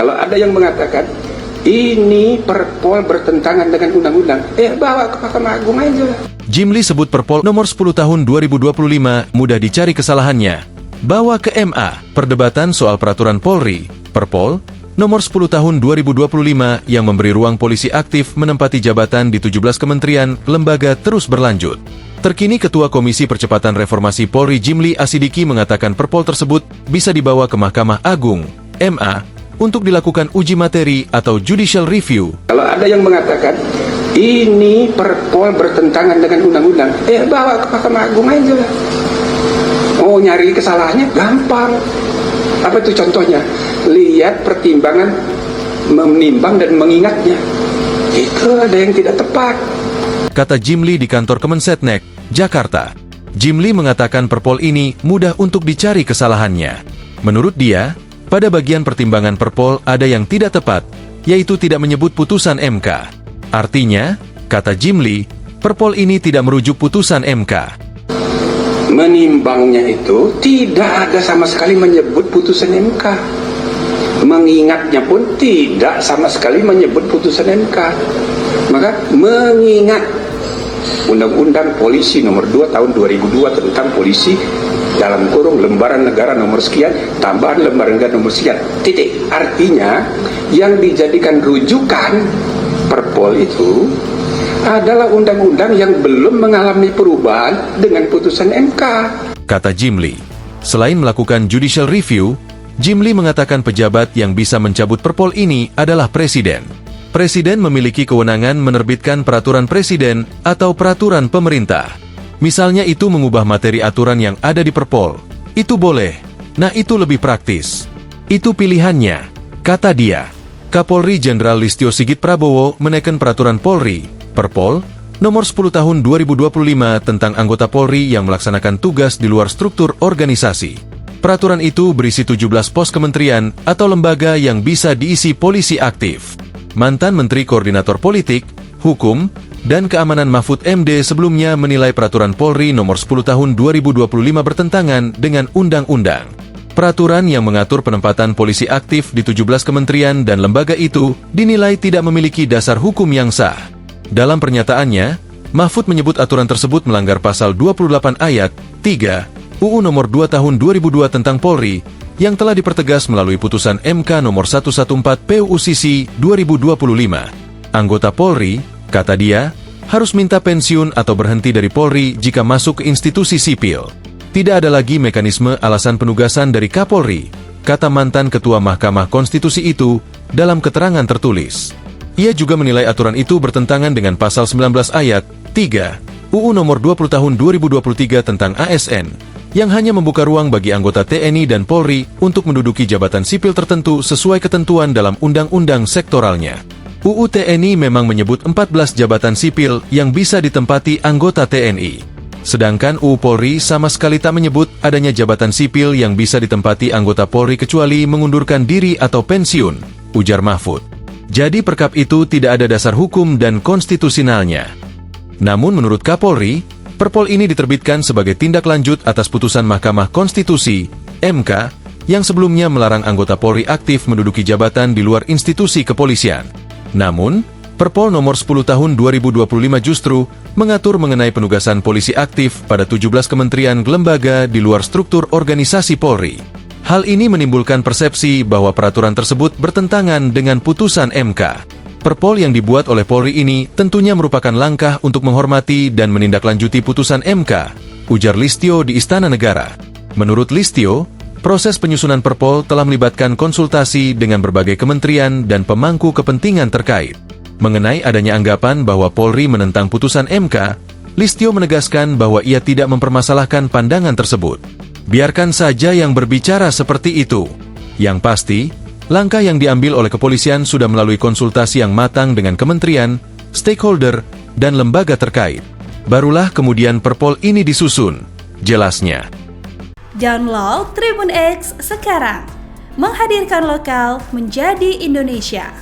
Kalau ada yang mengatakan ini Perpol bertentangan dengan undang-undang, bawa ke Mahkamah Agung aja. Jimli sebut Perpol nomor 10 tahun 2025 mudah dicari kesalahannya. Bawa ke MA, perdebatan soal peraturan Polri, Perpol nomor 10 tahun 2025 yang memberi ruang polisi aktif menempati jabatan di 17 kementerian, lembaga terus berlanjut. Terkini Ketua Komisi Percepatan Reformasi Polri Jimli Asidiki mengatakan Perpol tersebut bisa dibawa ke Mahkamah Agung, MA, untuk dilakukan uji materi atau judicial review. Kalau ada yang mengatakan ini Perpol bertentangan dengan undang-undang, bawa ke Mahkamah Agung aja. Oh, nyari kesalahannya gampang. Apa itu contohnya? Lihat pertimbangan menimbang dan mengingatnya. Itu ada yang tidak tepat, kata Jimli di kantor Kemensetnek, Jakarta. Jimli mengatakan Perpol ini mudah untuk dicari kesalahannya. Menurut dia, pada bagian pertimbangan Perpol ada yang tidak tepat, yaitu tidak menyebut putusan MK. Artinya, kata Jimli, Perpol ini tidak merujuk putusan MK. Menimbangnya itu tidak ada sama sekali menyebut putusan MK. Mengingatnya pun tidak sama sekali menyebut putusan MK. Maka mengingat Undang-Undang Polisi nomor 2 tahun 2002 tentang polisi dalam kurung lembaran negara nomor sekian, tambahan lembaran negara nomor sekian, titik. Artinya yang dijadikan rujukan Perpol itu adalah undang-undang yang belum mengalami perubahan dengan putusan MK, kata Jimli. Selain melakukan judicial review, Jimli mengatakan pejabat yang bisa mencabut Perpol ini adalah Presiden. Presiden memiliki kewenangan menerbitkan peraturan Presiden atau peraturan pemerintah. Misalnya itu mengubah materi aturan yang ada di Perpol. Itu boleh. Nah, itu lebih praktis. Itu pilihannya, kata dia. Kapolri Jenderal Listio Sigit Prabowo menekan peraturan Polri, Perpol, nomor 10 tahun 2025 tentang anggota Polri yang melaksanakan tugas di luar struktur organisasi. Peraturan itu berisi 17 pos kementerian atau lembaga yang bisa diisi polisi aktif. Mantan Menteri Koordinator Politik, Hukum, dan Keamanan Mahfud MD sebelumnya menilai peraturan Polri nomor 10 tahun 2025 bertentangan dengan undang-undang. Peraturan yang mengatur penempatan polisi aktif di 17 kementerian dan lembaga itu dinilai tidak memiliki dasar hukum yang sah. Dalam pernyataannya, Mahfud menyebut aturan tersebut melanggar pasal 28 ayat 3 UU nomor 2 tahun 2002 tentang Polri yang telah dipertegas melalui putusan MK nomor 114 PUU/SISI 2025. Anggota Polri, kata dia, harus minta pensiun atau berhenti dari Polri jika masuk ke institusi sipil. Tidak ada lagi mekanisme alasan penugasan dari Kapolri, kata mantan Ketua Mahkamah Konstitusi itu dalam keterangan tertulis. Ia juga menilai aturan itu bertentangan dengan pasal 19 ayat 3 UU nomor 20 tahun 2023 tentang ASN, yang hanya membuka ruang bagi anggota TNI dan Polri untuk menduduki jabatan sipil tertentu sesuai ketentuan dalam undang-undang sektoralnya. UU TNI memang menyebut 14 jabatan sipil yang bisa ditempati anggota TNI. Sedangkan UU Polri sama sekali tak menyebut adanya jabatan sipil yang bisa ditempati anggota Polri kecuali mengundurkan diri atau pensiun, ujar Mahfud. Jadi perkap itu tidak ada dasar hukum dan konstitusionalnya. Namun menurut Kapolri, Perpol ini diterbitkan sebagai tindak lanjut atas putusan Mahkamah Konstitusi, MK, yang sebelumnya melarang anggota Polri aktif menduduki jabatan di luar institusi kepolisian. Namun, Perpol nomor 10 tahun 2025 justru mengatur mengenai penugasan polisi aktif pada 17 kementerian lembaga di luar struktur organisasi Polri. Hal ini menimbulkan persepsi bahwa peraturan tersebut bertentangan dengan putusan MK. Perpol yang dibuat oleh Polri ini tentunya merupakan langkah untuk menghormati dan menindaklanjuti putusan MK, ujar Listio di Istana Negara. Menurut Listio, proses penyusunan Perpol telah melibatkan konsultasi dengan berbagai kementerian dan pemangku kepentingan terkait. Mengenai adanya anggapan bahwa Polri menentang putusan MK, Listio menegaskan bahwa ia tidak mempermasalahkan pandangan tersebut. Biarkan saja yang berbicara seperti itu. Yang pasti, langkah yang diambil oleh kepolisian sudah melalui konsultasi yang matang dengan kementerian, stakeholder, dan lembaga terkait. Barulah kemudian Perpol ini disusun, jelasnya. Download Tribun X sekarang, menghadirkan lokal menjadi Indonesia.